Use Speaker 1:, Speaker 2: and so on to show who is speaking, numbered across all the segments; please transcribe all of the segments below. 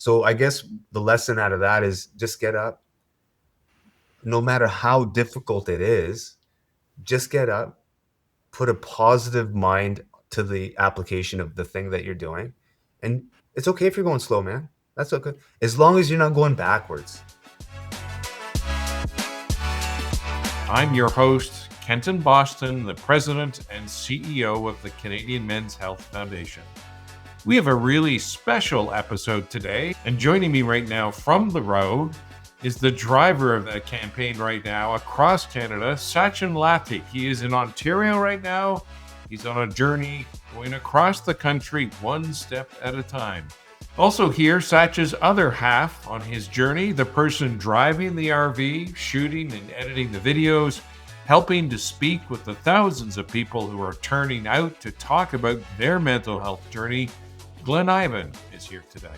Speaker 1: So I guess the lesson out of that is just get up. No matter how difficult it is, just get up, put a positive mind to the application of the thing that you're doing. And it's okay if you're going slow, man. That's okay. As long as you're not going backwards.
Speaker 2: I'm your host, Kenton Boston, the President and CEO of the Canadian Men's Health Foundation. We have a really special episode today, and joining me right now from the road is the driver of that campaign right now across Canada, Sachin Latti. He is in Ontario right now. He's on a journey going across the country one step at a time. Also here, Sachin's other half on his journey, the person driving the RV, shooting and editing the videos, helping to speak with the thousands of people who are turning out to talk about their mental health journey. Glen is here today.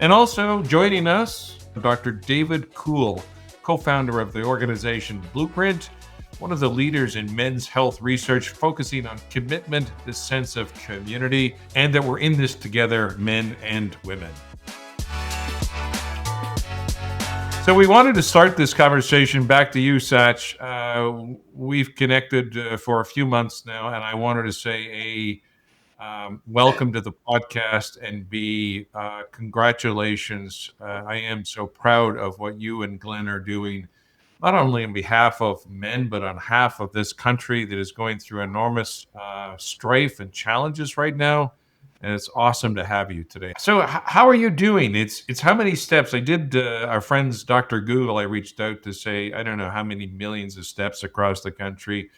Speaker 2: And also joining us, Dr. David Kuhl, co-founder of the organization Blueprint, one of the leaders in men's health research, focusing on commitment, this sense of community, and that we're in this together, men and women. So we wanted to start this conversation back to you, Sach. We've connected for a few months now, and I wanted to say welcome to the podcast and congratulations. I am so proud of what you and Glen are doing, not only on behalf of men, but on behalf of this country that is going through enormous strife and challenges right now. And it's awesome to have you today. So how are you doing? It's how many steps? I did, our friends, Dr. Google, I reached out to say, I don't know how many millions of steps across the country.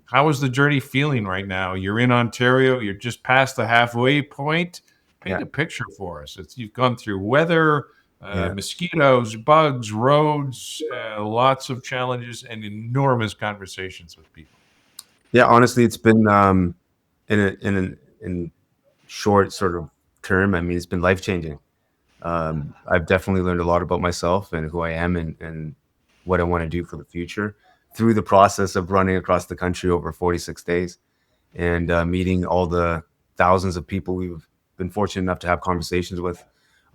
Speaker 2: How is the journey feeling right now? You're in Ontario. You're just past the halfway point. Paint a picture for us. You've gone through weather, mosquitoes, bugs, roads, lots of challenges, and enormous conversations with people.
Speaker 1: Yeah, honestly, it's been in short sort of term. I mean, it's been life-changing. I've definitely learned a lot about myself and who I am and what I want to do for the future through the process of running across the country over 46 days and meeting all the thousands of people we've been fortunate enough to have conversations with,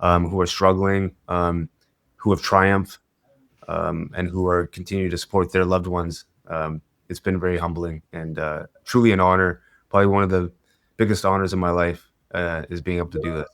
Speaker 1: who are struggling, who have triumphed, and who are continuing to support their loved ones. It's been very humbling and truly an honor. Probably one of the biggest honors in my life is being able to do this.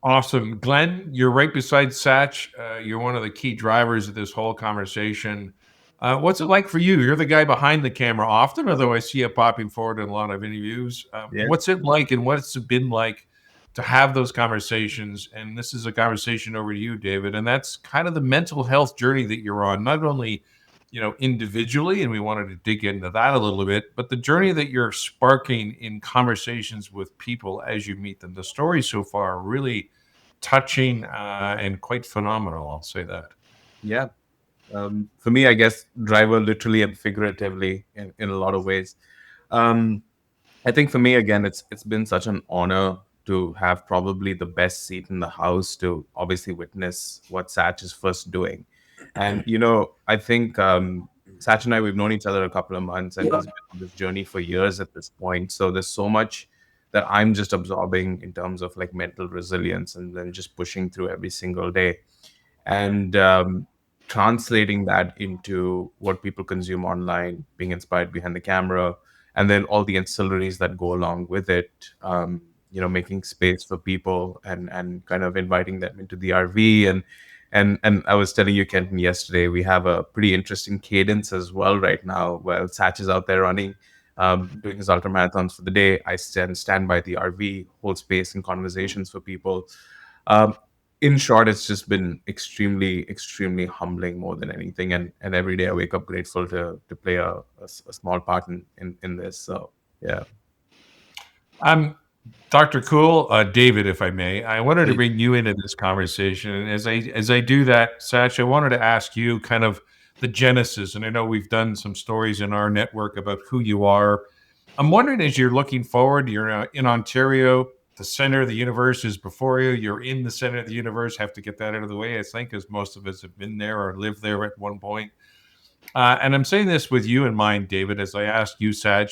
Speaker 2: Awesome. Glen, you're right beside Sach. You're one of the key drivers of this whole conversation. What's it like for you? You're the guy behind the camera often, although I see you popping forward in a lot of interviews. What's it like and what's it been like to have those conversations? And this is a conversation over to you, David. And that's kind of the mental health journey that you're on, not only individually, and we wanted to dig into that a little bit, but the journey that you're sparking in conversations with people as you meet them. The stories so far are really touching and quite phenomenal, I'll say that.
Speaker 3: Yeah. For me, I guess driver literally and figuratively in a lot of ways. I think for me, again, it's been such an honor to have probably the best seat in the house to obviously witness what Sach is first doing. And, I think Sach and I, we've known each other a couple of months and he's been on this journey for years at this point. So there's so much that I'm just absorbing in terms of like mental resilience and then just pushing through every single day. And translating that into what people consume online, being inspired behind the camera, and then all the ancillaries that go along with it, making space for people and kind of inviting them into the RV. And I was telling you, Kenton, yesterday, we have a pretty interesting cadence as well right now, where Sach is out there running, doing his ultramarathons for the day. I stand by the RV, hold space and conversations for people. In short, it's just been extremely, extremely humbling more than anything. And every day I wake up grateful to play a small part in this. So, yeah.
Speaker 2: Dr. Kuhl, David, if I may, I wanted to bring you into this conversation. And as I do that, Sach, I wanted to ask you kind of the genesis. And I know we've done some stories in our network about who you are. I'm wondering, as you're looking forward, you're in Ontario, the center of the universe is before you. You're in the center of the universe. Have to get that out of the way, I think, because most of us have been there or lived there at one point. And I'm saying this with you in mind, David, as I asked you, Sach,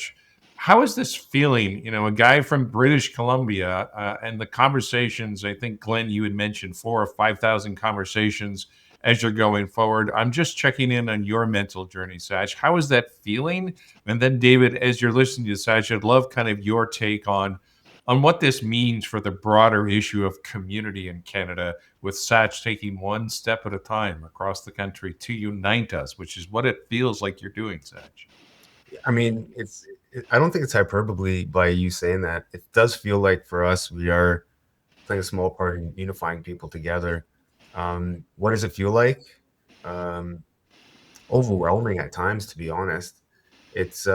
Speaker 2: How is this feeling? You know, a guy from British Columbia, and the conversations. I think Glenn, you had mentioned 4 or 5,000 conversations as you're going forward. I'm just checking in on your mental journey, Sach. How is that feeling? And then, David, as you're listening to Sach, I'd love kind of your take on what this means for the broader issue of community in Canada, with Sach taking one step at a time across the country to unite us, which is what it feels like you're doing, Sach.
Speaker 1: I mean, I don't think it's hyperbole by you saying that. It does feel like for us, we are playing a small part in unifying people together. What does it feel like? Um, Overwhelming at times, to be honest. It's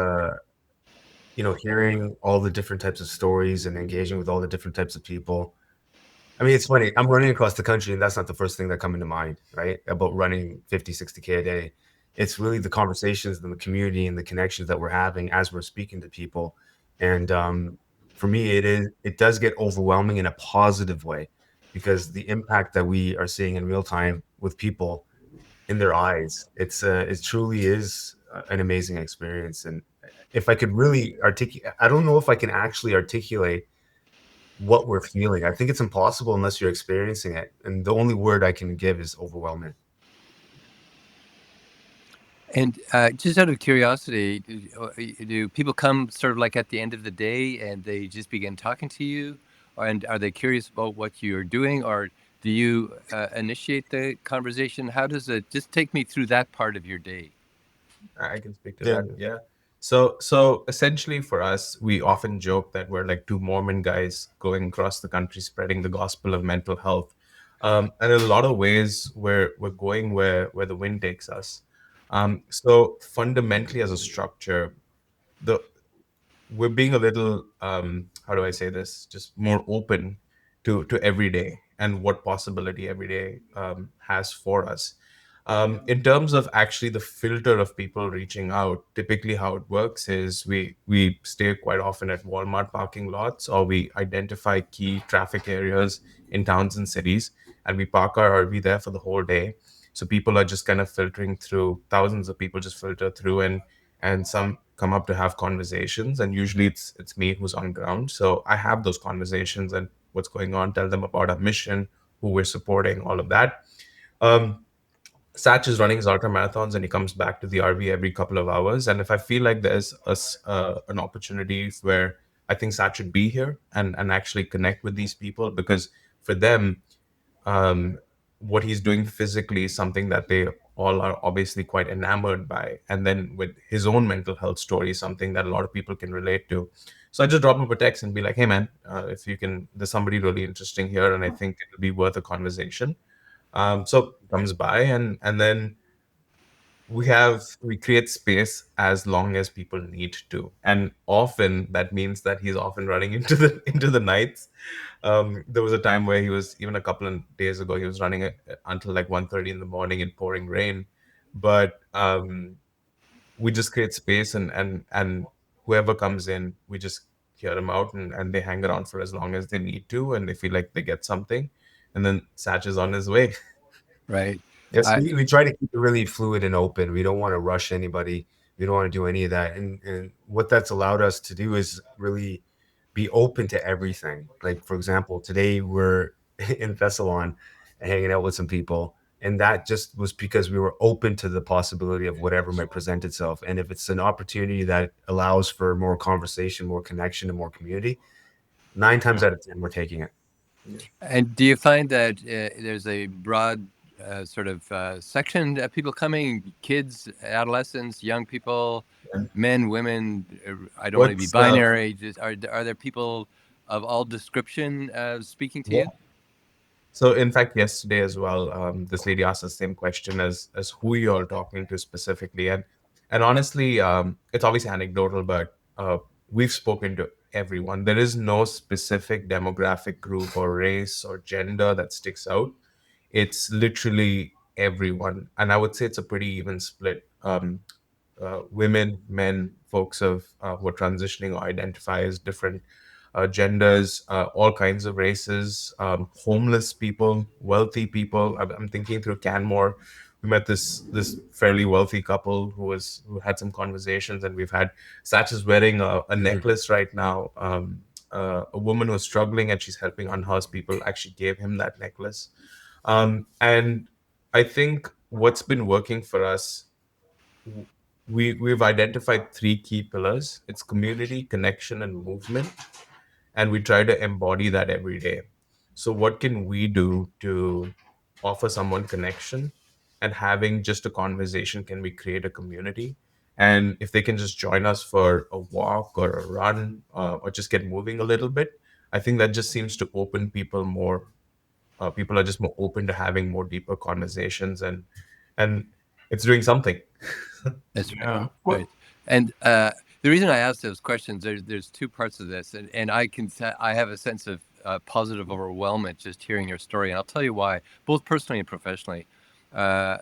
Speaker 1: hearing all the different types of stories and engaging with all the different types of people. I mean, it's funny. I'm running across the country, and that's not the first thing that come into mind, right? About running 50, 60K a day. It's really the conversations and the community and the connections that we're having as we're speaking to people. And for me, it does get overwhelming in a positive way, because the impact that we are seeing in real time with people in their eyes, it truly is an amazing experience. And if I could really articulate, I don't know if I can actually articulate what we're feeling. I think it's impossible unless you're experiencing it. And the only word I can give is overwhelming.
Speaker 4: And just out of curiosity, do people come sort of like at the end of the day and they just begin talking to you? And are they curious about what you're doing? Or do you initiate the conversation? How does it, just take me through that part of your day?
Speaker 3: I can speak to
Speaker 1: Yeah.
Speaker 3: that. Yeah. So essentially for us, we often joke that we're like two Mormon guys going across the country spreading the gospel of mental health. And in a lot of ways, we're going where the wind takes us. So fundamentally, as a structure, the we're being a little how do I say this? Just more open to every day and what possibility every day has for us. In terms of actually the filter of people reaching out, typically how it works is we stay quite often at Walmart parking lots, or we identify key traffic areas in towns and cities, and we park our RV there for the whole day. So people are just kind of filtering through. Thousands of people just filter through, and some come up to have conversations, and usually it's me who's on ground. So I have those conversations and what's going on, tell them about our mission, who we're supporting, all of that. um, Sach is running his ultra marathons, and he comes back to the RV every couple of hours. And if I feel like there's an opportunity where I think Sach should be here and actually connect with these people, because for them, um, what he's doing physically is something that they all are obviously quite enamored by. And then with his own mental health story, something that a lot of people can relate to. So I just drop him a text and be like, hey, man, if you can, there's somebody really interesting here, and I think it'll be worth a conversation. So he comes by, and then we create space as long as people need to, and often that means that he's often running into the into the nights. There was a time where he was, even a couple of days ago, he was running until like 1:30 in the morning in pouring rain. But we just create space, and whoever comes in, we just hear them out, and they hang around for as long as they need to, and they feel like they get something, and then Satch is on his way.
Speaker 4: Right.
Speaker 1: Yes,
Speaker 4: I,
Speaker 1: we try to keep it really fluid and open. We don't want to rush anybody. We don't want to do any of that. And what that's allowed us to do is really be open to everything. Like, for example, today we're in Thessalon and hanging out with some people. And that just was because we were open to the possibility of whatever might present itself. And if it's an opportunity that allows for more conversation, more connection, and more community, 9 times out of 10, we're taking it.
Speaker 4: and do you find that there's a broad sort of section of people coming, kids, adolescents, young people,
Speaker 3: Yeah.
Speaker 4: men, women? I don't want to be
Speaker 3: What's
Speaker 4: binary. Just, are there people of all description speaking to
Speaker 3: yeah.
Speaker 4: you?
Speaker 3: So in fact, yesterday as well, this lady asked the same question as who you're talking to specifically, and honestly, it's obviously anecdotal, but we've spoken to everyone. There is no specific demographic group or race or gender that sticks out. It's literally everyone, and I would say it's a pretty even split. Women, men, folks of who are transitioning or identify as different genders, all kinds of races, homeless people, wealthy people. I'm thinking through Canmore, we met this fairly wealthy couple who had some conversations, and we've had Satch is wearing a necklace right now. A woman who's struggling and she's helping unhoused people actually gave him that necklace. And I think what's been working for us, we've identified three key pillars. It's community, connection, and movement, and we try to embody that every day. So what can we do to offer someone connection, and having just a conversation, can we create a community? And if they can just join us for a walk or a run, or just get moving a little bit, I think that just seems to open people more. People are just more open to having more deeper conversations, and it's doing something.
Speaker 4: That's right.
Speaker 2: Yeah.
Speaker 4: Right. And the reason I ask those questions, there's two parts of this, and I have a sense of positive overwhelmment just hearing your story, and I'll tell you why, both personally and professionally. Uh,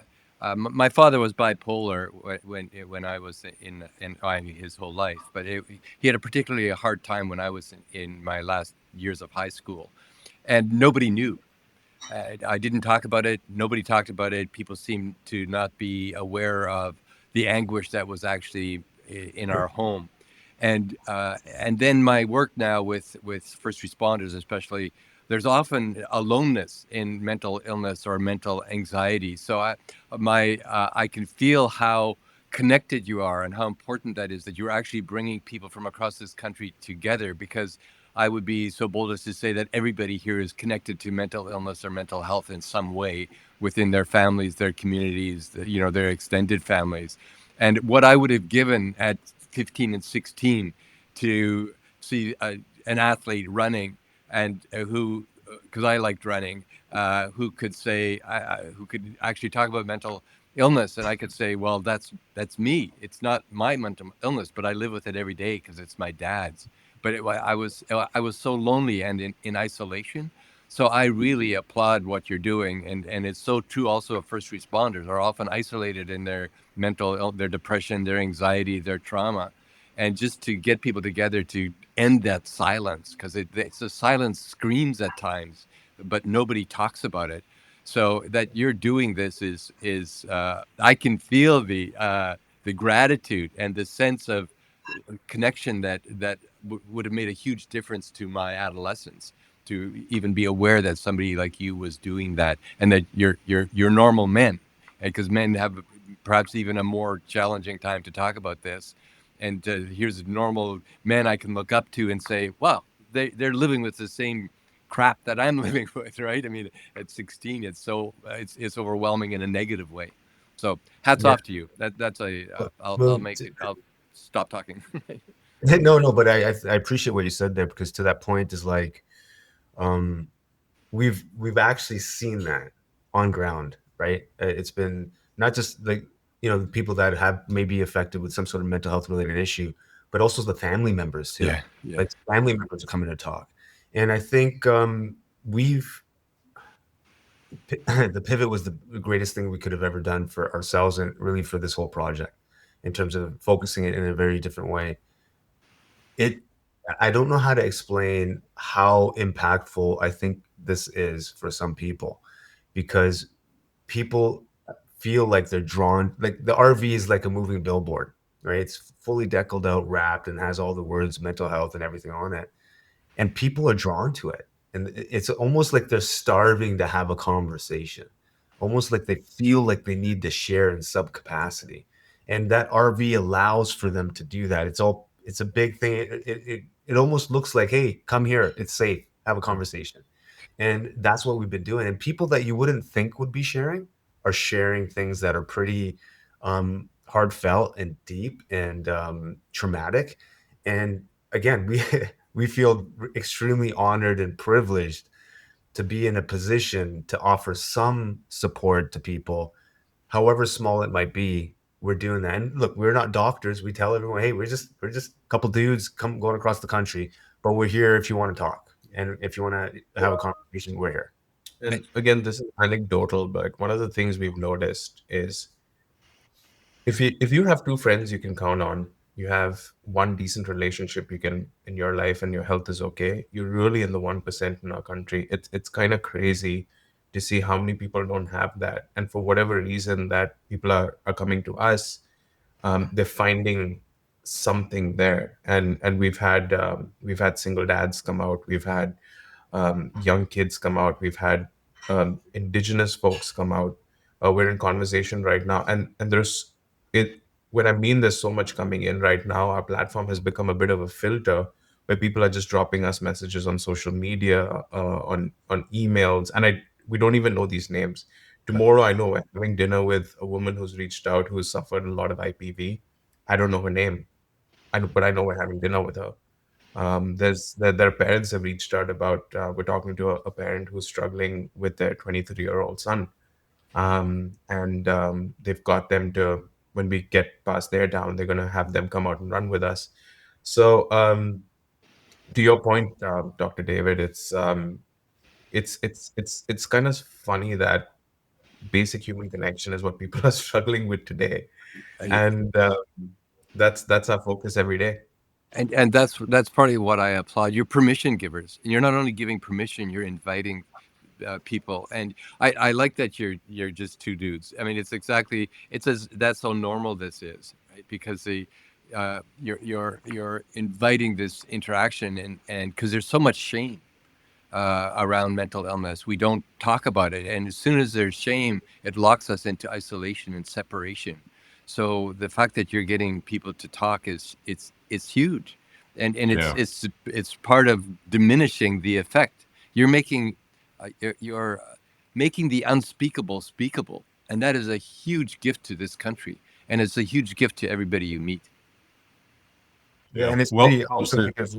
Speaker 4: my father was bipolar when I was I mean, his whole life, but he had a particularly hard time when I was in my last years of high school, and nobody knew. I didn't talk about it. Nobody talked about it. People seemed to not be aware of the anguish that was actually in our home. And then my work now with first responders, especially, there's often aloneness in mental illness or mental anxiety. So I can feel how connected you are and how important that is, that you're actually bringing people from across this country together, because I would be so bold as to say that everybody here is connected to mental illness or mental health in some way within their families, their communities, their extended families. And what I would have given at 15 and 16 to see an athlete running, and who, because I liked running, who could say, who could actually talk about mental illness, and I could say, well, that's me. It's not my mental illness, but I live with it every day because it's my dad's. But I was so lonely and in isolation. So I really applaud what you're doing, and it's so true also of first responders are often isolated in their their depression, their anxiety, their trauma, and just to get people together to end that silence, because it's a silence screams at times, but nobody talks about it. So that you're doing this is I can feel the gratitude and the sense of connection that would have made a huge difference to my adolescence, to even be aware that somebody like you was doing that, and that you're normal men, because men have perhaps even a more challenging time to talk about this. And here's normal men I can look up to and say, wow, they're living with the same crap that I'm living with, right? I mean, at 16, it's overwhelming in a negative way. So hats
Speaker 1: Yeah.
Speaker 4: off to you. That's a I'll
Speaker 1: Well,
Speaker 4: make it. I'll stop talking.
Speaker 1: no, no, but I appreciate what you said there, because to that point is like, um, we've actually seen that on ground, right? It's been not just like, the people that have maybe affected with some sort of mental health related issue, but also the family members too.
Speaker 4: Yeah, yeah.
Speaker 1: Like family members are coming to talk, and I think we've the pivot was the greatest thing we could have ever done for ourselves and really for this whole project, in terms of focusing it in a very different way. It I don't know how to explain how impactful I think this is for some people, because people feel like they're drawn, like the RV is like a moving billboard, right? It's fully deckled out, wrapped, and has all the words mental health and everything on it. And people are drawn to it. And it's almost like they're starving to have a conversation, almost like they feel like they need to share in some capacity. And that RV allows for them to do that. It's a big thing. It almost looks like, hey, come here, it's safe, have a conversation. And that's what we've been doing. And people that you wouldn't think would be sharing are sharing things that are pretty heartfelt and deep and traumatic. And again, we we feel extremely honored and privileged to be in a position to offer some support to people, however small it might be. We're doing that. And look, we're not doctors. We tell everyone, hey, we're just a couple dudes going across the country, but we're here if you want to talk. And if you want to have a conversation, we're here.
Speaker 3: And again, this is anecdotal, but one of the things we've noticed is, if you have two friends you can count on, you have one decent relationship you can in your life, and your health is okay, you're really in the 1% in our country. It's kind of crazy to see how many people don't have that. And for whatever reason that people are coming to us, they're finding something there. And we've had single dads come out, we've had young kids come out, we've had indigenous folks come out. We're in conversation right now, and there's it. When I mean there's so much coming in right now, our platform has become a bit of a filter where people are just dropping us messages on social media, on emails, and I we don't even know these names. Tomorrow, I know we're having dinner with a woman who's reached out, who's suffered a lot of IPV. I don't know her name, but I know we're having dinner with her. Their parents have reached out about, we're talking to a parent who's struggling with their 23-year-old son. And they've got them to, when we get past their town, they're going to have them come out and run with us. So, to your point, Dr. David, it's kind of funny that basic human connection is what people are struggling with today. And that's our focus every day.
Speaker 4: And that's partly what I applaud. You're permission givers. And you're not only giving permission, you're inviting people. And I like that you're just two dudes. I mean, it's as that's how normal this is, right? Because you're inviting this interaction, and because there's so much shame around mental illness. We don't talk about it. And as soon as there's shame, it locks us into isolation and separation. So the fact that you're getting people to talk it's huge. And
Speaker 2: Yeah.
Speaker 4: it's part of diminishing the effect. You're making the unspeakable speakable. And that is a huge gift to this country. And it's a huge gift to everybody you meet.
Speaker 1: Yeah, and it's
Speaker 2: Well,
Speaker 1: pretty awesome because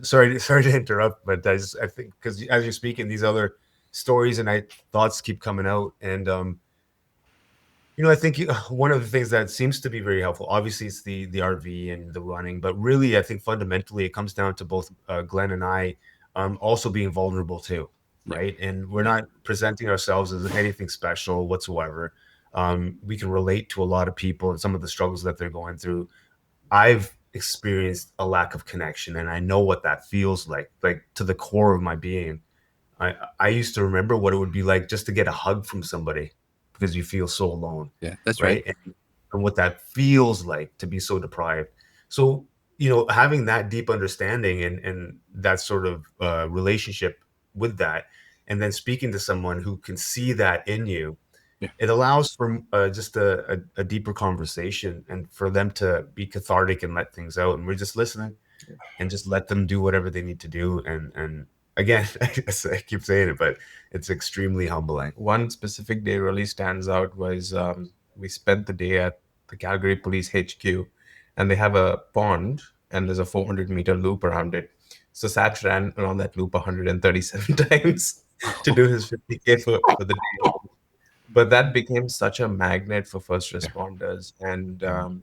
Speaker 1: sorry to interrupt, but I think because as you're speaking, these other stories and thoughts keep coming out, and I think one of the things that seems to be very helpful, obviously, it's the RV and the running, but really, I think fundamentally, it comes down to both Glenn and I also being vulnerable too, right? And we're not presenting ourselves as anything special whatsoever. We can relate to a lot of people and some of the struggles that they're going through. I've experienced a lack of connection, and I know what that feels like to the core of my being. I used to remember what it would be like just to get a hug from somebody because you feel so alone,
Speaker 4: Yeah, that's
Speaker 1: right?
Speaker 4: right.
Speaker 1: And what that feels like to be so deprived. So, having that deep understanding and that sort of relationship with that, and then speaking to someone who can see that in you,
Speaker 4: Yeah.
Speaker 1: it allows for just a deeper conversation and for them to be cathartic and let things out. And we're just listening and just let them do whatever they need to do. And again, I keep saying it, but it's extremely humbling.
Speaker 3: One specific day really stands out was we spent the day at the Calgary Police HQ, and they have a pond, and there's a 400-meter loop around it. So Sach ran around that loop 137 times to do his 50K for the day. But that became such a magnet for first responders, and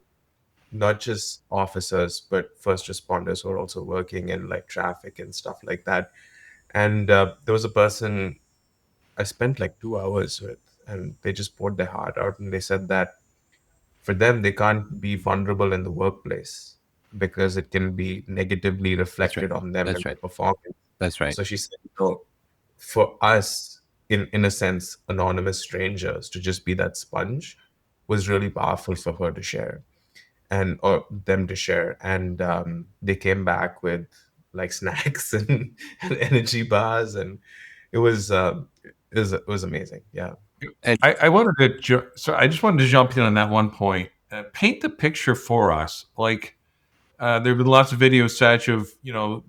Speaker 3: not just officers, but first responders who are also working in like traffic and stuff like that. And there was a person I spent like 2 hours with, and they just poured their heart out. And they said that for them, they can't be vulnerable in the workplace because it can be negatively
Speaker 4: That's right.
Speaker 3: reflected on them
Speaker 4: That's
Speaker 3: and their
Speaker 4: right.
Speaker 3: performance.
Speaker 4: That's right.
Speaker 3: So she said, for us, in a sense, anonymous strangers, to just be that sponge was really powerful for her to share, and or them to share. And they came back with like snacks and energy bars, and it was it was amazing. Yeah.
Speaker 4: And
Speaker 2: I wanted to so I just wanted to jump in on that one point. Paint the picture for us. Like there have been lots of videos, such of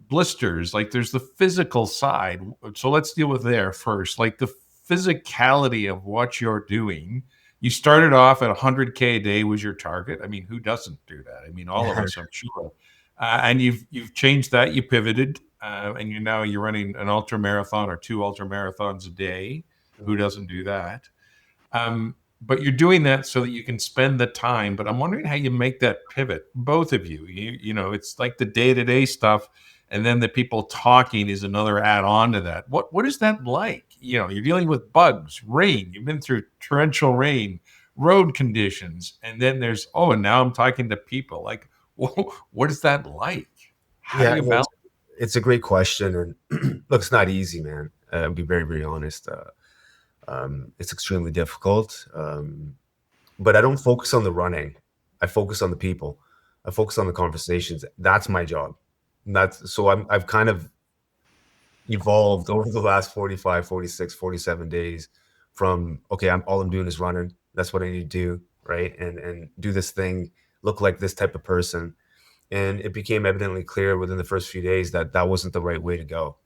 Speaker 2: blisters. Like there's the physical side. So let's deal with there first. Like the physicality of what you're doing. You started off at 100K a day was your target. I mean, who doesn't do that? I mean, all of us, I'm sure. And you've changed that. You pivoted, and you're running an ultra marathon or 2 ultra marathons a day. Who doesn't do that? But you're doing that so that you can spend the time. But I'm wondering how you make that pivot, both of you. It's like the day-to-day stuff, and then the people talking is another add-on to that. What is that like? You're dealing with bugs, rain. You've been through torrential rain, road conditions, and then and now I'm talking to people. Like, what is that like? How do
Speaker 1: Yeah,
Speaker 2: you
Speaker 1: well,
Speaker 2: balance?
Speaker 1: it's a great question, and look, it's not easy, man. I'll be very, very honest. It's extremely difficult. But I don't focus on the running. I focus on the people. I focus on the conversations. That's my job. That's so I've kind of evolved over the last 45, 46, 47 days from, okay, I'm doing is running. That's what I need to do, right? And do this thing, look like this type of person. And it became evidently clear within the first few days that that wasn't the right way to go.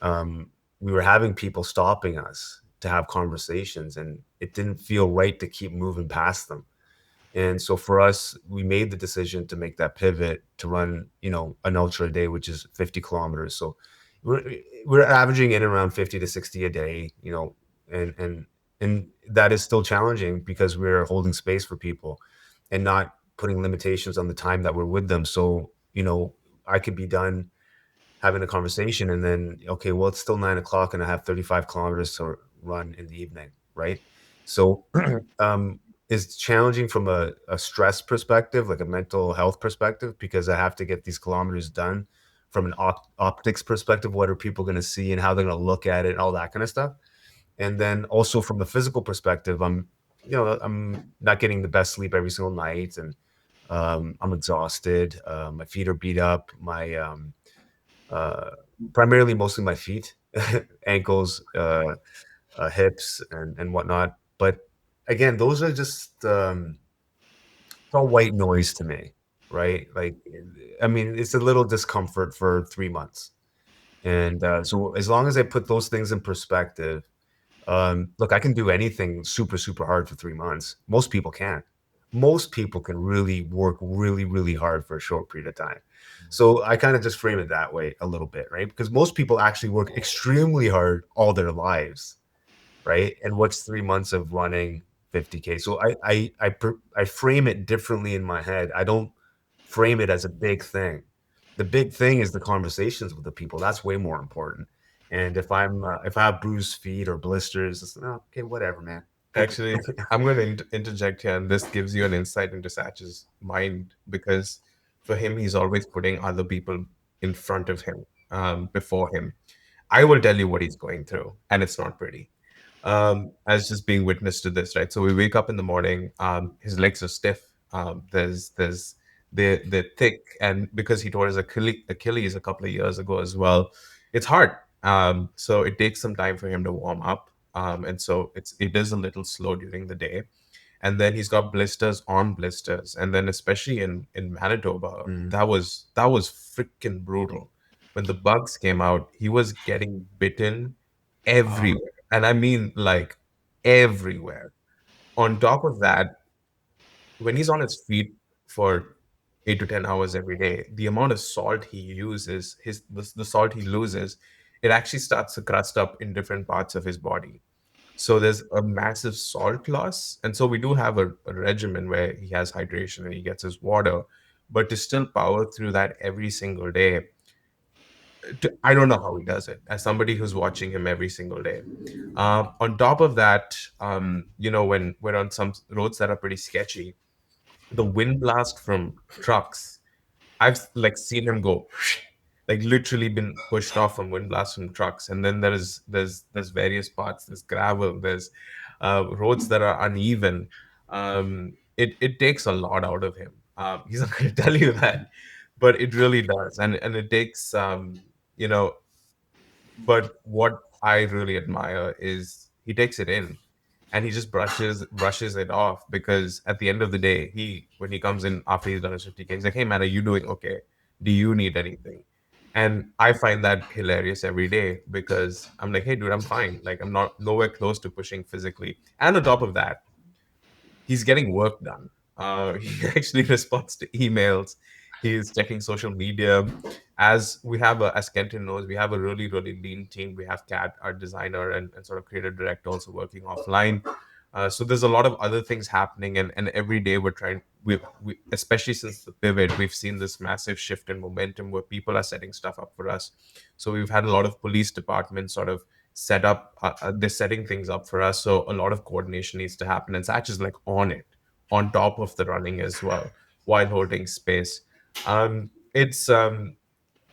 Speaker 1: We were having people stopping us to have conversations, and it didn't feel right to keep moving past them. And so for us, we made the decision to make that pivot to run, an ultra a day, which is 50 kilometers. So we're we're averaging in around 50 to 60 a day, and that is still challenging because we're holding space for people and not putting limitations on the time that we're with them. So, I could be done having a conversation and then, okay, well, it's still 9 o'clock and I have 35 kilometers to run in the evening, right? So um it's challenging from a stress perspective, like a mental health perspective, because I have to get these kilometers done from an optics perspective. What are people going to see and how they're going to look at it and all that kind of stuff. And then also from a physical perspective, I'm not getting the best sleep every single night, and I'm exhausted. My feet are beat up. My uh, primarily mostly my feet, ankles, hips, and whatnot. But again, those are just it's all white noise to me, right? Like, I mean, it's a little discomfort for 3 months, and so as long as I put those things in perspective, look, I can do anything super super hard for 3 months. Most people can't. Most people can really work really really hard for a short period of time. So I kind of just frame it that way a little bit, right? Because most people actually work extremely hard all their lives, right? And what's 3 months of running 50K? So I frame it differently in my head. I don't frame it as a big thing. The big thing is the conversations with the people. That's way more important. And if I have bruised feet or blisters, it's, oh, okay, whatever, man.
Speaker 3: Actually, I'm going to interject here, and this gives you an insight into Satch's mind because for him, he's always putting other people in front of him, before him. I will tell you what he's going through, and it's not pretty. As just being witness to this, right? So we wake up in the morning, his legs are stiff. They're thick, and because he tore his Achilles a couple of years ago as well, it's hard. So it takes some time for him to warm up, and so it is a little slow during the day. And then he's got blisters on blisters, and then especially in Manitoba,
Speaker 1: Mhm.
Speaker 3: that was freaking brutal. When the bugs came out, he was getting bitten everywhere, and I mean like everywhere. On top of that, when he's on his feet for 8 to 10 hours every day, the amount of salt he uses, the salt he loses, it actually starts to crust up in different parts of his body. So there's a massive salt loss. And so we do have a regimen where he has hydration and he gets his water, but to still power through that every single day, I don't know how he does it as somebody who's watching him every single day. On top of that, when we're on some roads that are pretty sketchy, the wind blast from trucks, I've like seen him go like literally been pushed off from wind blasts from trucks. And then there's various parts, there's gravel, there's roads that are uneven. It takes a lot out of him. He's not going to tell you that, but it really does. And it takes you know but what I really admire is he takes it in and he just brushes it off, because at the end of the day, when he comes in after he's done his 50K, he's like, "Hey man, are you doing okay? Do you need anything?" And I find that hilarious every day, because I'm like, "Hey dude, I'm fine. Like, I'm not nowhere close to pushing physically." And on top of that, he's getting work done. He actually responds to emails. He's checking social media. As Kenton knows, we have a really, really lean team. We have Kat, our designer, and sort of creative director, also working offline. So there's a lot of other things happening, and every day we're trying. Especially since the pivot, we've seen this massive shift in momentum where people are setting stuff up for us. So we've had a lot of police departments sort of set up. They're setting things up for us. So a lot of coordination needs to happen, and Satch is like on it, on top of the running as well, while holding space. It's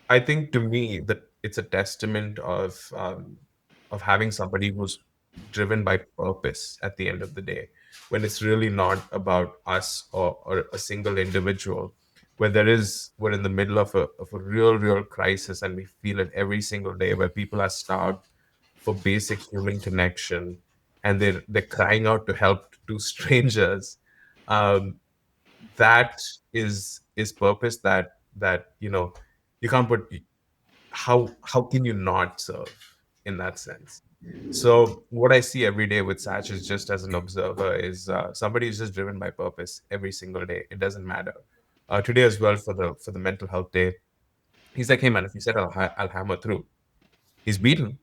Speaker 3: I think to me that it's a testament of having somebody who's driven by purpose at the end of the day, when it's really not about us or a single individual, where we're in the middle of a real crisis, and we feel it every single day, where people are starved for basic human connection, and they're crying out to help to strangers. um, that is purpose, that you can't put. How can you not serve in that sense? So what I see every day with Satch is, just as an observer, is somebody who's just driven by purpose every single day. It doesn't matter. Today as well, for the mental health day, he's like, hey man, if you said I'll hammer through. He's beaten,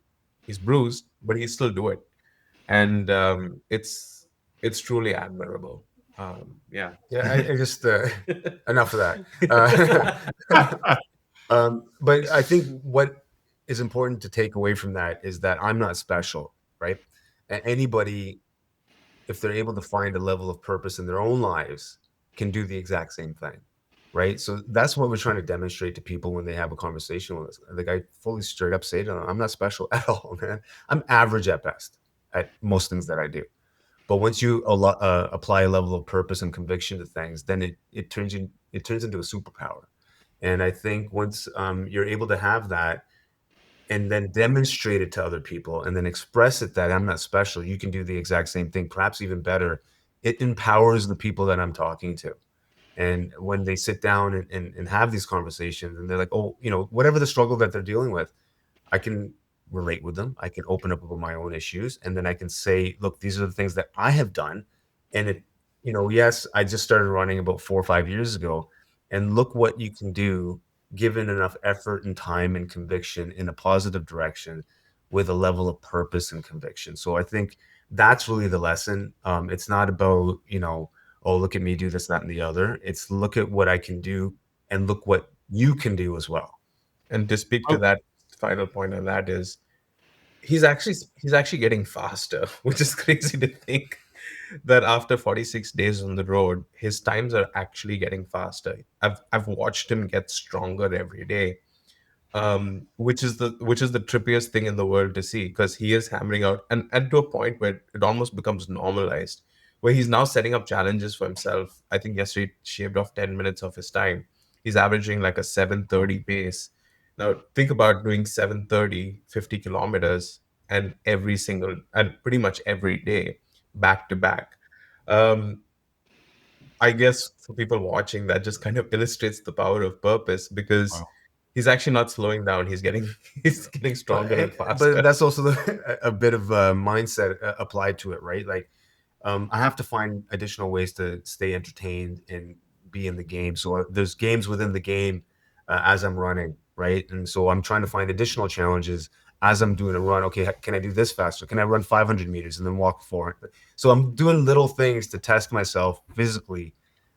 Speaker 3: he's bruised, but he still do it. And it's truly admirable. Yeah.
Speaker 1: Yeah, I just enough of that. But I think what is important to take away from that is that I'm not special, right? Anybody, if they're able to find a level of purpose in their own lives, can do the exact same thing, right? So that's what we're trying to demonstrate to people when they have a conversation with us. Like, I fully straight up say to them, I'm not special at all, man. I'm average at best at most things that I do. But once you apply a level of purpose and conviction to things, then it turns into a superpower. And I think once you're able to have that and then demonstrate it to other people and then express it that I'm not special, you can do the exact same thing, perhaps even better. It empowers the people that I'm talking to. And when they sit down and have these conversations and they're like, oh, whatever the struggle that they're dealing with, I can relate with them. I can open up about my own issues, and then I can say, look, these are the things that I have done. And yes, I just started running about 4 or 5 years ago, and look what you can do given enough effort and time and conviction in a positive direction with a level of purpose and conviction. So I think that's really the lesson. It's not about, oh, look at me do this, that, and the other. It's look at what I can do and look what you can do as well.
Speaker 3: And to speak to
Speaker 2: Oh,
Speaker 3: that final point on that is, he's actually getting faster, which is crazy to think that after 46 days on the road, his times are actually getting faster. I've watched him get stronger every day, which is the trippiest thing in the world to see, because he is hammering out, and to a point where it almost becomes normalized, where he's now setting up challenges for himself. I think yesterday he shaved off 10 minutes of his time. He's averaging like a 7:30 pace. Now think about doing 7:30 50 kilometers, and pretty much every day, back to back. um I guess for people watching, that just kind of illustrates the power of purpose, because
Speaker 2: wow.
Speaker 3: he's actually not slowing down. He's getting he's getting stronger and
Speaker 1: But
Speaker 3: faster.
Speaker 1: that's also a bit of a mindset applied to it, right? Like, I have to find additional ways to stay entertained and be in the game. So there's games within the game as I'm running, right? And so I'm trying to find additional challenges as I'm doing a run. Okay, can I do this faster? Can I run 500 meters and then walk 400? So I'm doing little things to test myself physically,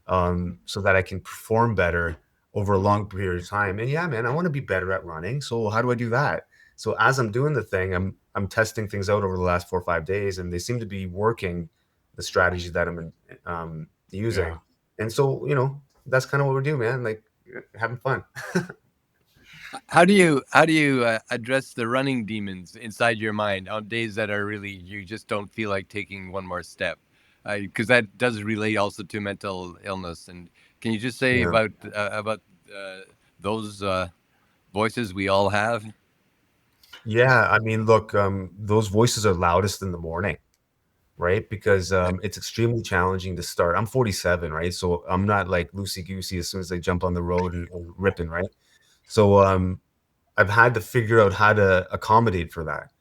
Speaker 1: so that I can perform better over a long period of time. And yeah, man, I want to be better at running. So how do I do that? So as I'm doing the thing, I'm testing things out over the last 4 or 5 days, and they seem to be working, the strategies that I'm using.
Speaker 2: Yeah.
Speaker 1: And so, that's kind of what we do, man. Like, having fun.
Speaker 4: How do you address the running demons inside your mind on days that are really you just don't feel like taking one more step? Because that does relate also to mental illness. And can you just say
Speaker 1: Yeah.
Speaker 4: about uh, those voices we all have?
Speaker 1: Yeah. I mean, look, those voices are loudest in the morning, right? Because it's extremely challenging to start. I'm 47, right? So I'm not like loosey goosey as soon as I jump on the road and ripping, right? So I've had to figure out how to accommodate for that.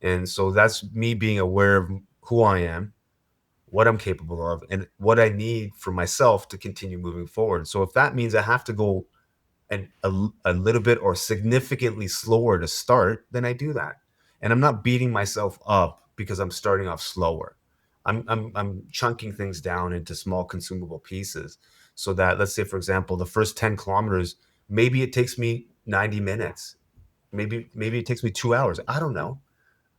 Speaker 1: And so that's me being aware of who I am, what I'm capable of, and what I need for myself to continue moving forward. So if that means I have to go and a little bit or significantly slower to start, then I do that. And I'm not beating myself up because I'm starting off slower. I'm chunking things down into small consumable pieces, so that, let's say, for example, the first 10 kilometers, maybe it takes me 90 minutes. Maybe it takes me 2 hours. I don't know.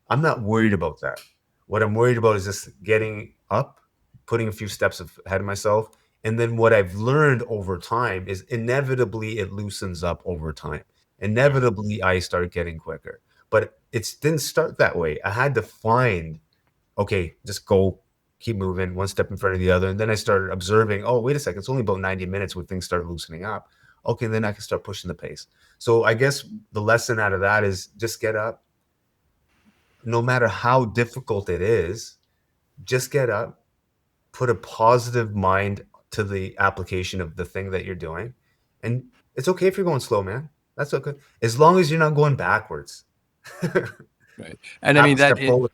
Speaker 1: I'm not worried about that. What I'm worried about is just getting up, putting a few steps ahead of myself. And then what I've learned over time is inevitably it loosens up over time. Inevitably, I start getting quicker. But it didn't start that way. I had to find okay, just go, keep moving, one step in front of the other. And then I started observing, oh, wait a second, it's only about 90 minutes when things start loosening up. Okay, then I can start pushing the pace. So I guess the lesson out of that is just get up. No matter how difficult it is, just get up, put a positive mind to the application of the thing that you're doing. And it's okay if you're going slow, man. That's okay. As long as you're not going backwards.
Speaker 4: Right. And I mean
Speaker 1: Half a step forward.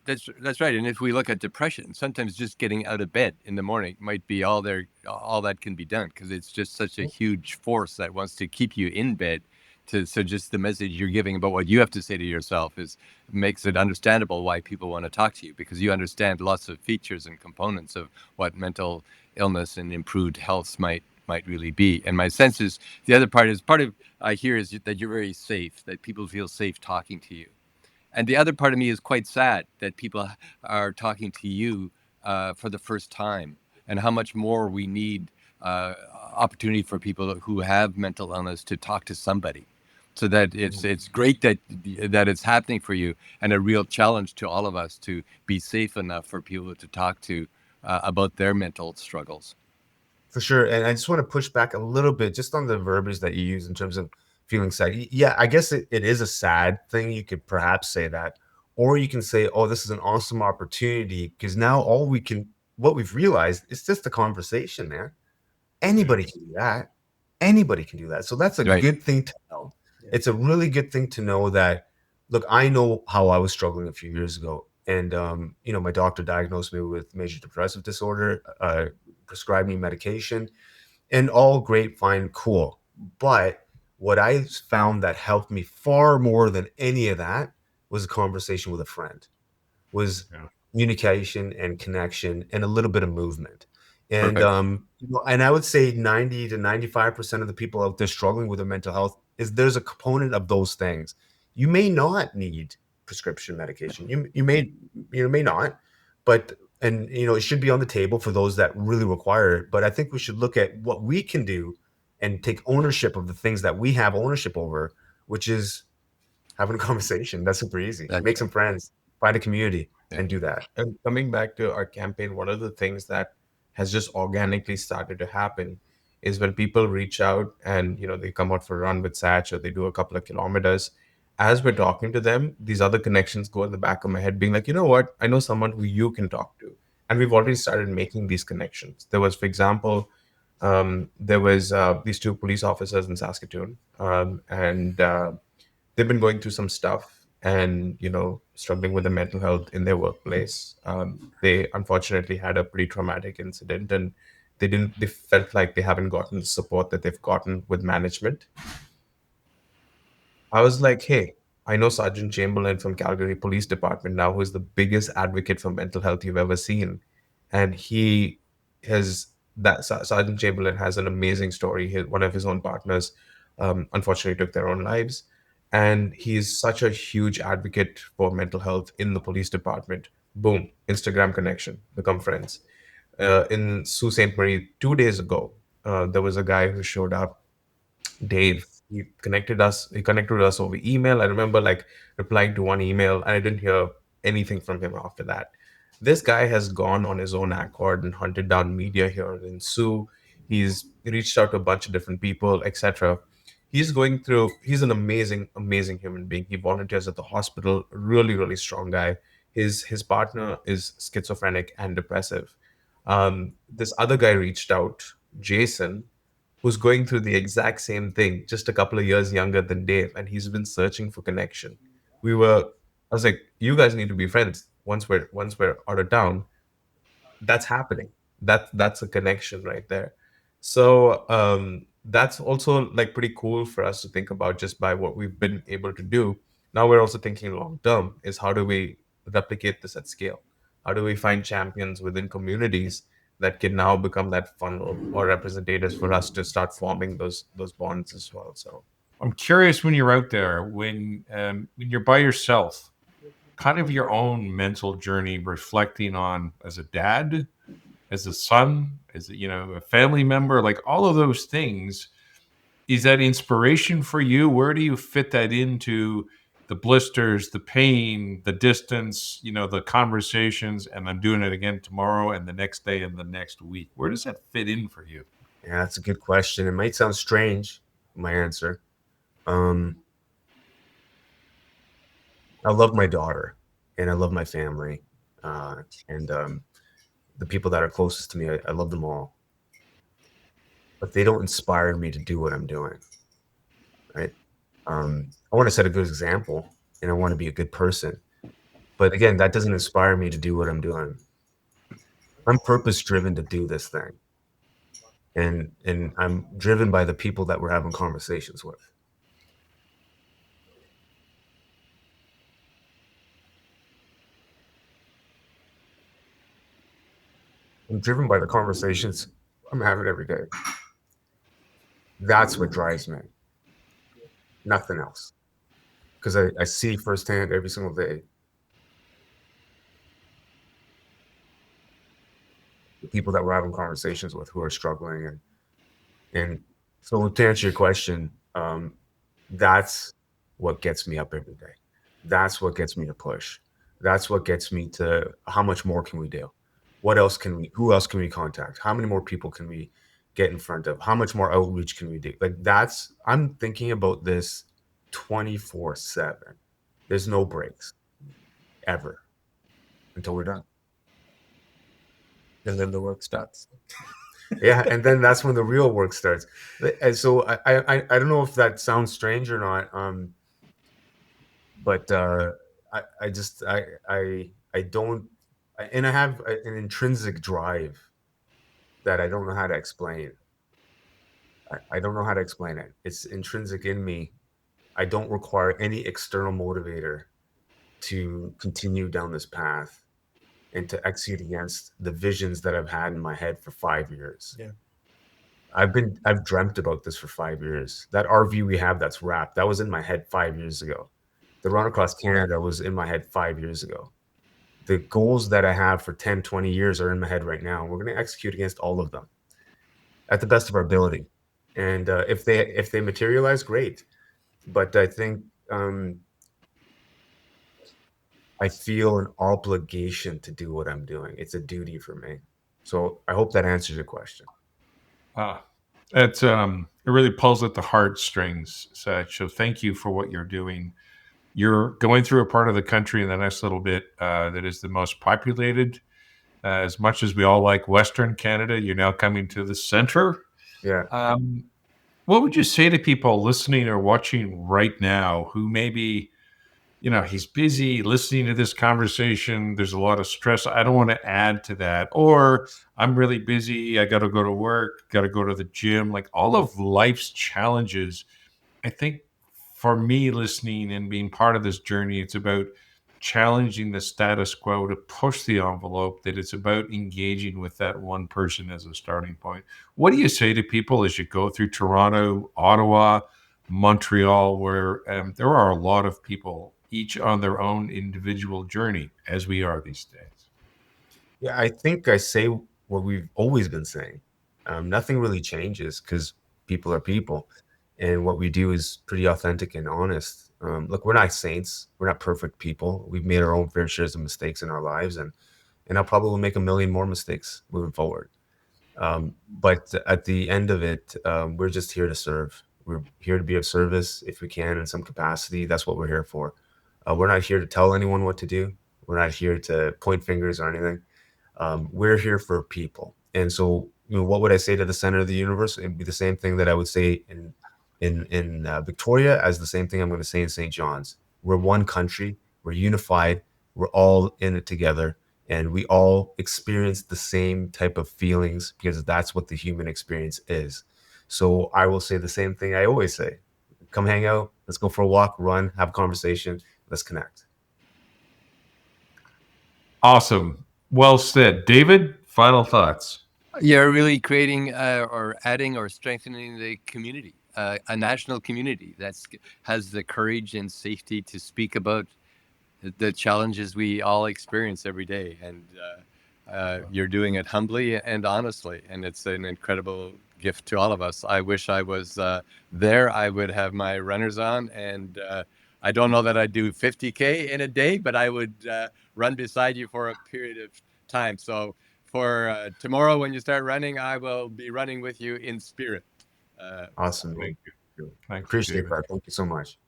Speaker 4: that's right. And if we look at depression, sometimes just getting out of bed in the morning might be all that can be done, because it's just such a huge force that wants to keep you in bed. So just the message you're giving about what you have to say to yourself makes it understandable why people want to talk to you, because you understand lots of features and components of what mental illness and improved health might really be. And my sense is the other part of I hear is that you're very safe, that people feel safe talking to you. And the other part of me is quite sad that people are talking to you for the first time, and how much more we need opportunity for people who have mental illness to talk to somebody. So that it's great that it's happening for you, and a real challenge to all of us to be safe enough for people to talk to about their mental struggles.
Speaker 1: For sure. And I just want to push back a little bit just on the verbiage that you use in terms of feeling sad. Yeah, I guess it is a sad thing. You could perhaps say that. Or you can say, oh, this is an awesome opportunity, because now what we've realized is just a conversation, man. Anybody can do that. Anybody can do that. So that's a
Speaker 4: Right.
Speaker 1: good thing to know. It's a really good thing to know that, look, I know how I was struggling a few years ago. And, my doctor diagnosed me with major depressive disorder, prescribed me medication, and all great, fine, cool. But what I found that helped me far more than any of that was a conversation with a friend, was
Speaker 2: Yeah.
Speaker 1: communication and connection and a little bit of movement. And
Speaker 4: Perfect.
Speaker 1: and I would say 90 to 95% of the people out there struggling with their mental health there's a component of those things. You may not need prescription medication. You may not, but and it should be on the table for those that really require it. But I think we should look at what we can do and take ownership of the things that we have ownership over, which is having a conversation. That's super easy.
Speaker 4: That's
Speaker 1: Make some friends, find a community,
Speaker 4: yeah.
Speaker 1: and do that.
Speaker 3: And coming back to our campaign, one of the things that has just organically started to happen is when people reach out and they come out for a run with Sach, or they do a couple of kilometers. As we're talking to them, these other connections go in the back of my head, being like, you know what, I know someone who you can talk to, and we've already started making these connections. There was, for example, there was these two police officers in Saskatoon, and they've been going through some stuff, and struggling with the mental health in their workplace. They unfortunately had a pretty traumatic incident, and they felt like they haven't gotten the support that they've gotten with management. I was like, hey, I know Sergeant Chamberlain from Calgary Police Department now, who is the biggest advocate for mental health you've ever seen. And he has Sergeant Chamberlain has an amazing story. One of his own partners unfortunately took their own lives. And he's such a huge advocate for mental health in the police department. Boom, Instagram connection, become friends. In Sault Ste. Marie 2 days ago, there was a guy who showed up, Dave. He connected us over email. I remember like replying to one email, and I didn't hear anything from him after that. This guy has gone on his own accord and hunted down media here in Sioux. He's reached out to a bunch of different people, etc. He's an amazing, amazing human being. He volunteers at the hospital, really, really strong guy. His partner is schizophrenic and depressive. This other guy reached out, Jason, who's going through the exact same thing, just a couple of years younger than Dave, and he's been searching for connection. I was like, you guys need to be friends once we're out of town. That's happening. That's a connection right there. So that's also like pretty cool for us to think about, just by what we've been able to do. Now we're also thinking long term, is how do we replicate this at scale? How do we find champions within communities that can now become that funnel or representatives for us to start forming those bonds as well? So
Speaker 2: I'm curious, when you're out there, when you're by yourself, kind of your own mental journey, reflecting on as a dad, as a son, as a family member, like all of those things. Is that inspiration for you? Where do you fit that into the blisters, the pain, the distance, the conversations, and I'm doing it again tomorrow and the next day and the next week. Where does that fit in for you?
Speaker 1: Yeah, that's a good question. It might sound strange, my answer. I love my daughter and I love my family. And the people that are closest to me, I love them all. But they don't inspire me to do what I'm doing, right? I want to set a good example and I want to be a good person. But again, that doesn't inspire me to do what I'm doing. I'm purpose driven to do this thing. And I'm driven by the people that we're having conversations with. I'm driven by the conversations I'm having every day. That's what drives me. Nothing else. Because I see firsthand every single day the people that we're having conversations with who are struggling. And so to answer your question, that's what gets me up every day. That's what gets me to push. That's what gets me to how much more can we do? What else can we, who else can we contact? How many more people can we get in front of? How much more outreach can we do? Like I'm thinking about this 24/7. There's no breaks ever until we're done.
Speaker 3: And then the work starts.
Speaker 1: Yeah, and then that's when the real work starts. And so I don't know if that sounds strange or not, but I just I don't and I have an intrinsic drive that I don't know how to explain. I don't know how to explain it. It's intrinsic in me. I don't require any external motivator to continue down this path and to execute against the visions that I've had in my head for 5 years.
Speaker 3: Yeah.
Speaker 1: I've dreamt about this for 5 years. That RV we have that's wrapped, that was in my head 5 years ago. The run across Canada was in my head 5 years ago. The goals that I have for 10, 20 years are in my head right now. We're going to execute against all of them at the best of our ability. And if they materialize, great. But I think I feel an obligation to do what I'm doing. It's a duty for me. So I hope that answers your question.
Speaker 2: It really pulls at the heartstrings, Sach. So thank you for what you're doing. You're going through a part of the country in the next little bit that is the most populated. As much as we all like Western Canada, you're now coming to the center.
Speaker 1: Yeah.
Speaker 2: What would you say to people listening or watching right now who maybe, he's busy listening to this conversation. There's a lot of stress. I don't want to add to that. Or I'm really busy. I got to go to work, got to go to the gym, like all of life's challenges. I think for me listening and being part of this journey, it's about challenging the status quo to push the envelope, that it's about engaging with that one person as a starting point. What do you say to people as you go through Toronto, Ottawa, Montreal, where there are a lot of people, each on their own individual journey, as we are these days?
Speaker 1: Yeah, I think I say what we've always been saying. Nothing really changes because people are people. And what we do is pretty authentic and honest. Look, we're not saints. We're not perfect people. We've made our own fair shares of mistakes in our lives. And I'll probably make a million more mistakes moving forward. But at the end of it, we're just here to serve. We're here to be of service if we can in some capacity. That's what we're here for. We're not here to tell anyone what to do. We're not here to point fingers or anything. We're here for people. And so, what would I say to the center of the universe? It'd be the same thing that I would say in Victoria as the same thing I'm going to say in St. John's. We're one country. We're unified. We're all in it together. And we all experience the same type of feelings because that's what the human experience is. So I will say the same thing I always say. Come hang out. Let's go for a walk, run, have a conversation. Let's connect.
Speaker 2: Awesome. Well said. David, final thoughts.
Speaker 4: You're really creating or adding or strengthening the community, a national community that has the courage and safety to speak about the challenges we all experience every day. And you're doing it humbly and honestly. And it's an incredible gift to all of us. I wish I was there. I would have my runners on and I don't know that I'd do 50K in a day, but I would run beside you for a period of time. So for tomorrow, when you start running, I will be running with you in spirit.
Speaker 1: Awesome,
Speaker 2: Thank
Speaker 1: man.
Speaker 2: you. Thank you,
Speaker 1: Appreciate
Speaker 2: David.
Speaker 1: that. Thank you so much.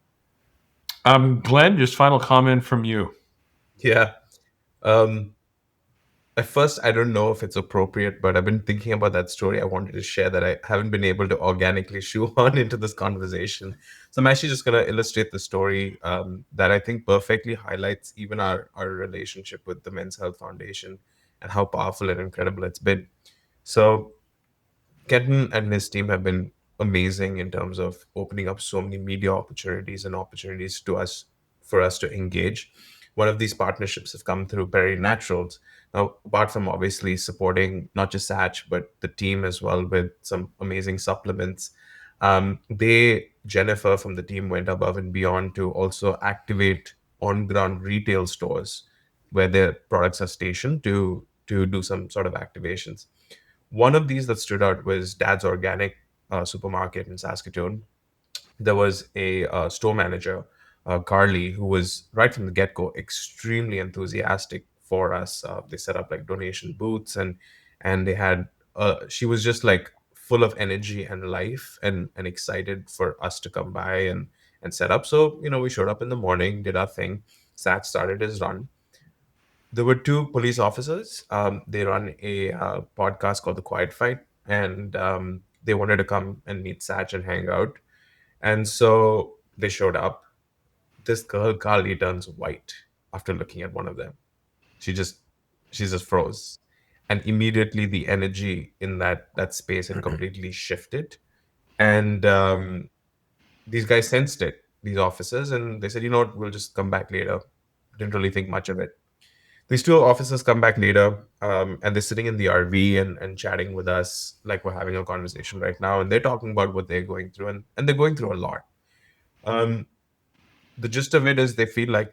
Speaker 2: Glenn, just final comment from you.
Speaker 3: Yeah. Um, At first, I don't know if it's appropriate, but I've been thinking about that story I wanted to share that I haven't been able to organically shoehorn into this conversation. So I'm actually just going to illustrate the story that I think perfectly highlights even our relationship with the Men's Health Foundation and how powerful and incredible it's been. So Kenton and his team have been amazing in terms of opening up so many media opportunities and opportunities to us for us to engage. One of these partnerships have come through Perry Naturals. Now, apart from obviously supporting not just Satch but the team as well with some amazing supplements, Jennifer from the team went above and beyond to also activate on-ground retail stores where their products are stationed to do some sort of activations. One of these that stood out was Dad's Organic supermarket in Saskatoon. There was a store manager, Carly, who was right from the get go extremely enthusiastic for us. They set up like donation booths, and they had she was just like full of energy and life and excited for us to come by and set up. So we showed up in the morning, did our thing. Sat started his run. There were two police officers. They run a podcast called The Quiet Fight, and they wanted to come and meet Satch and hang out. And so they showed up. This girl, Carly, turns white after looking at one of them. She just, she just froze, and immediately the energy in that space had completely shifted. And these guys sensed it, these officers, and they said, you know what, we'll just come back later. Didn't really think much of it. These two officers come back later, and they're sitting in the RV and chatting with us like we're having a conversation right now. And they're talking about what they're going through, and they're going through a lot. Um, the gist of it is they feel like,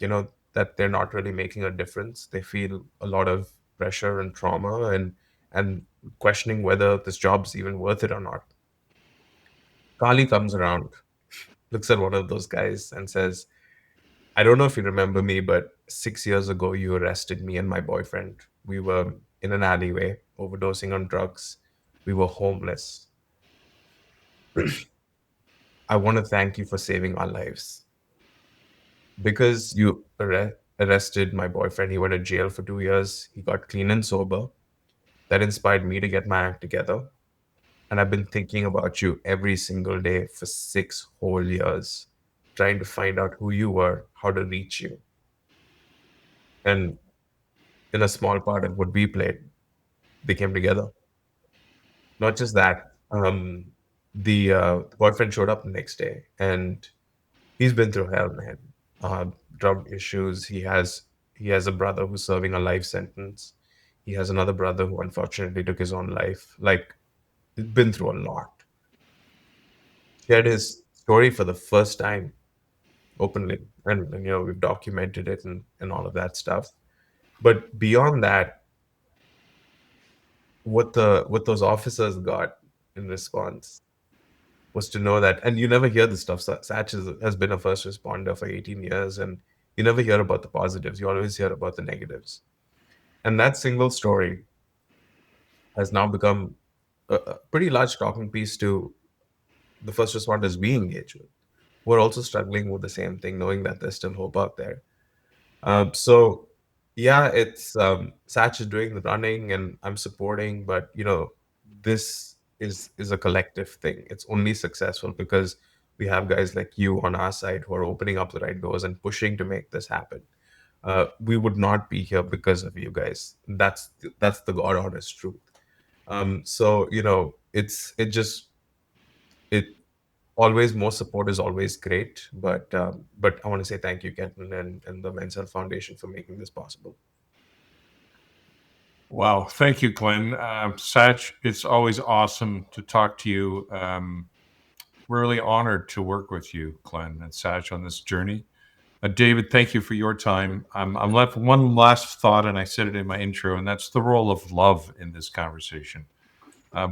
Speaker 3: that they're not really making a difference. They feel a lot of pressure and trauma and questioning whether this job's even worth it or not. Kali comes around, looks at one of those guys and says, I don't know if you remember me, but 6 years ago, you arrested me and my boyfriend. We were in an alleyway, overdosing on drugs. We were homeless. I want to thank you for saving our lives. Because you arrested my boyfriend, he went to jail for 2 years. He got clean and sober. That inspired me to get my act together. And I've been thinking about you every single day for 6 whole years, trying to find out who you were, how to reach you. And in a small part of what we played, they came together. Not just that, the boyfriend showed up the next day, and he's been through hell, man. Drug issues. He has a brother who's serving a life sentence. He has another brother who unfortunately took his own life. Like, he's been through a lot. Shared his story for the first time openly, and we've documented it and all of that stuff. But beyond that, what those officers got in response was to know that, and you never hear the stuff. Satch has been a first responder for 18 years, and you never hear about the positives. You always hear about the negatives. And that single story has now become a pretty large talking piece to the first responders we engage with. We're also struggling with the same thing, knowing that there's still hope out there. So yeah, it's Satch is doing the running and I'm supporting, but this is a collective thing. It's only successful because we have guys like you on our side who are opening up the right doors and pushing to make this happen. We would not be here because of you guys. That's the God honest truth. So it just it always, more support is always great, but I want to say thank you, Kenton, and the Men's Health Foundation for making this possible.
Speaker 2: Wow. Thank you, Glenn. Sach, it's always awesome to talk to you. We're really honored to work with you, Glenn and Sach, on this journey. David, thank you for your time. I'm left with one last thought, and I said it in my intro, and that's the role of love in this conversation.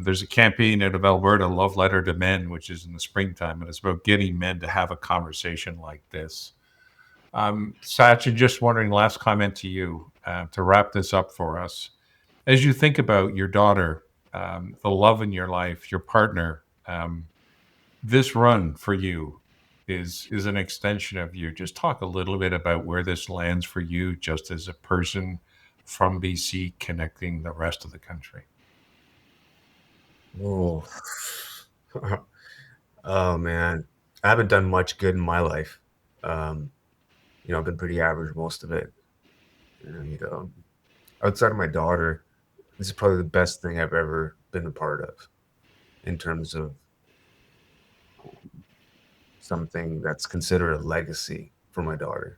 Speaker 2: There's a campaign out of Alberta, Love Letter to Men, which is in the springtime, and it's about getting men to have a conversation like this. Sachin, just wondering, last comment to you to wrap this up for us. As you think about your daughter, the love in your life, your partner, this run for you is an extension of you. Just talk a little bit about where this lands for you, just as a person from BC connecting the rest of the country.
Speaker 1: Oh, oh man, I haven't done much good in my life. Um, I've been pretty average most of it. And outside of my daughter, this is probably the best thing I've ever been a part of in terms of something that's considered a legacy for my daughter.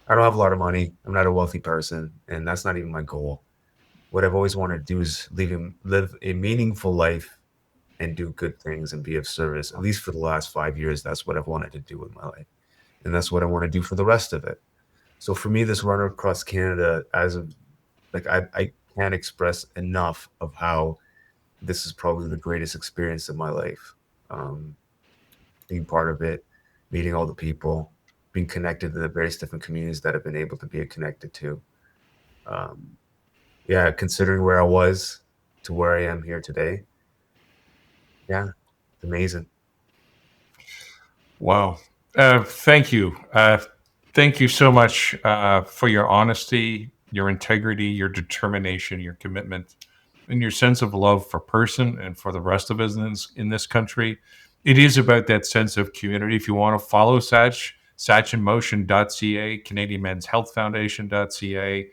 Speaker 1: I don't have a lot of money. I'm not a wealthy person, and that's not even my goal. What I've always wanted to do is live a meaningful life and do good things and be of service. At least for the last 5 years, that's what I've wanted to do with my life. And that's what I want to do for the rest of it. So for me, this run across Canada, I can't express enough of how this is probably the greatest experience of my life. Being part of it, meeting all the people, being connected to the various different communities that I've been able to be connected to. Yeah, considering where I was to where I am here today. Yeah, it's amazing.
Speaker 2: Wow. Thank you. Thank you so much for your honesty, your integrity, your determination, your commitment, and your sense of love for person and for the rest of us in this country. It is about that sense of community. If you want to follow sachinmotion.ca, Canadian Men's Health Foundation.ca,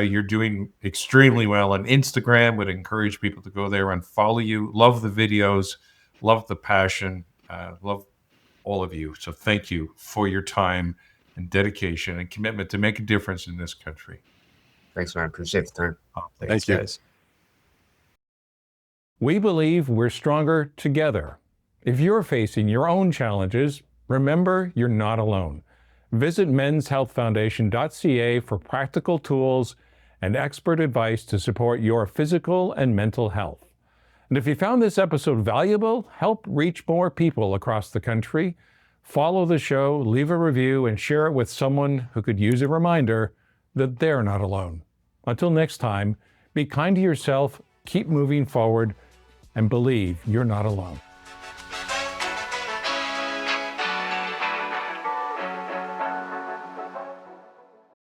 Speaker 2: you're doing extremely well on Instagram. Would encourage people to go there and follow you. Love the videos, love the passion, love all of you. So thank you for your time and dedication and commitment to make a difference in this country.
Speaker 1: Thanks, man. Appreciate the time.
Speaker 4: Thank you.
Speaker 1: Guys.
Speaker 5: We believe we're stronger together. If you're facing your own challenges, remember you're not alone. Visit menshealthfoundation.ca for practical tools and expert advice to support your physical and mental health. And if you found this episode valuable, help reach more people across the country. Follow the show, leave a review, and share it with someone who could use a reminder that they're not alone. Until next time, be kind to yourself, keep moving forward, and believe you're not alone.